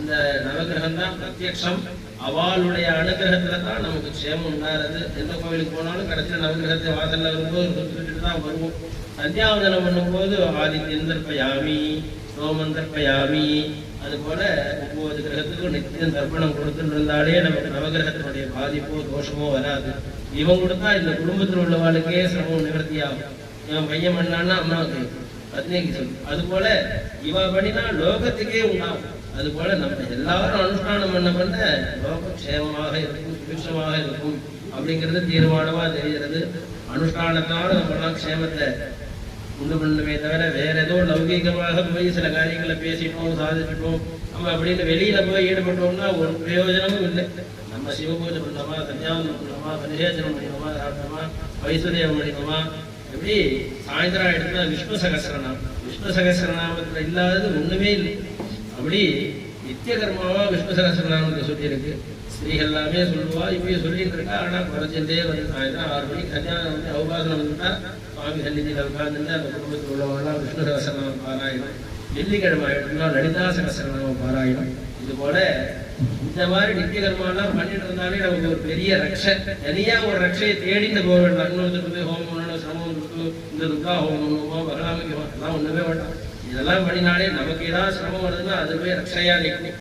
அந்த நவகிரகம் தான் பிரத்யக்ஷம். அவளுடைய அனுகிரகத்துல தான் நமக்கு க்ஷேமம் உண்டாகிறது. எந்த கோவிலுக்கு போனாலும் கடைசியில் நவகிரகத்தை வாசல்ல வரும்போது கொடுத்துட்டு தான் வருவோம். சந்தியாவதனம் பண்ணும்போது ஆதித்யன் தர்ப்பயாமி, சோமன் தர்ப்பயாமி, அது போல 9 கிரகத்துக்கும் நித்தியம் தர்ப்பணம் கொடுத்துட்டு இருந்தாலே நமக்கு நவகிரகத்தினுடைய பாதிப்போ தோஷமோ வராது. இவன் கொடுத்தா இந்த குடும்பத்தில் உள்ளவாளுக்கே சிரமம் நிவர்த்தியாகும். இவன் பையன் பண்ணான்னா அம்மாவுக்கு பத்னிக்கு சொல்லு. அது போல இவ பண்ணினா லோகத்துக்கே உண்டாகும். அது போல நம்ம எல்லாரும் அனுஷ்டானம் பண்ண லோகம் க்ஷேமமாக இருக்கும், சுபிக்ஷமாக இருக்கும் அப்படிங்கிறது தீர்மானமா தெரிகிறது. அனுஷ்டானத்தால நம்மளாம் க்ஷேமத்தை உண்டு பண்ணுமே தவிர வேற ஏதோ லௌகீகமாக போய் சில காரியங்களை பேசிட்டோம் சாதிச்சிட்டோம் நம்ம அப்படின்னு வெளியில போய் ஈடுபட்டோம்னா ஒரு பிரயோஜனமும் இல்லை. நம்ம சிவபூஜை பண்ணோமா, சன்னியாசனம் பண்ணோமா, பரிசேச்சனம் பண்ணினோமா, சாப்பிட்டோமா, வைசுதேவம் பண்ணினோமா, எப்படி சாயந்தரம் எடுத்தா விஷ்ணு சகசிரநாமம், விஷ்ணு சகசிரநாமத்துல இல்லாதது ஒண்ணுமே இல்லை. அப்படி நித்திய கர்மாவா விஷ்ணு சகசிரநாமத்தை சொல்லி இருக்கு. ஸ்திரீகள் எல்லாமே சொல்லுவா, இப்பயும் சொல்லிட்டு இருக்கா. ஆனா குறைச்சிருந்தே வந்து சாயந்தரம் 6 மணிக்கு கல்யாணம் வந்து அவகாசனம் வந்துட்டா சுவாமி சன்னிதியில் உட்கார்ந்து அந்த குடும்பத்தில் உள்ளவங்களாம் விஷ்ணு சகசிரநாமம் பாராயணம், வெள்ளிக்கிழமை ஆயிடுச்சுன்னா லலிதா சகசிரநாமம் பாராயணம். இது போல இந்த மாதிரி நித்திய கர்மாலாம் பண்ணிட்டு இருந்தாலே நமக்கு ஒரு பெரிய ரக்ஷை. தனியா ஒரு ரக்ஷையை தேடிட்டு போக வேண்டாம். இன்னொருத்தருக்கு போய் ஹோமம் பண்ணணும், சிரமம் கொடுத்து இந்த துர்கா ஹோமம் பண்ணுவோம், பகலாமிக்கு எல்லாம் ஒண்ணுமே வேண்டாம். இதெல்லாம் பண்ணினாலே நமக்கு ஏதாவது சிரமம் வருதுன்னா அது போய் ரக்ஷையா நிற்கும்.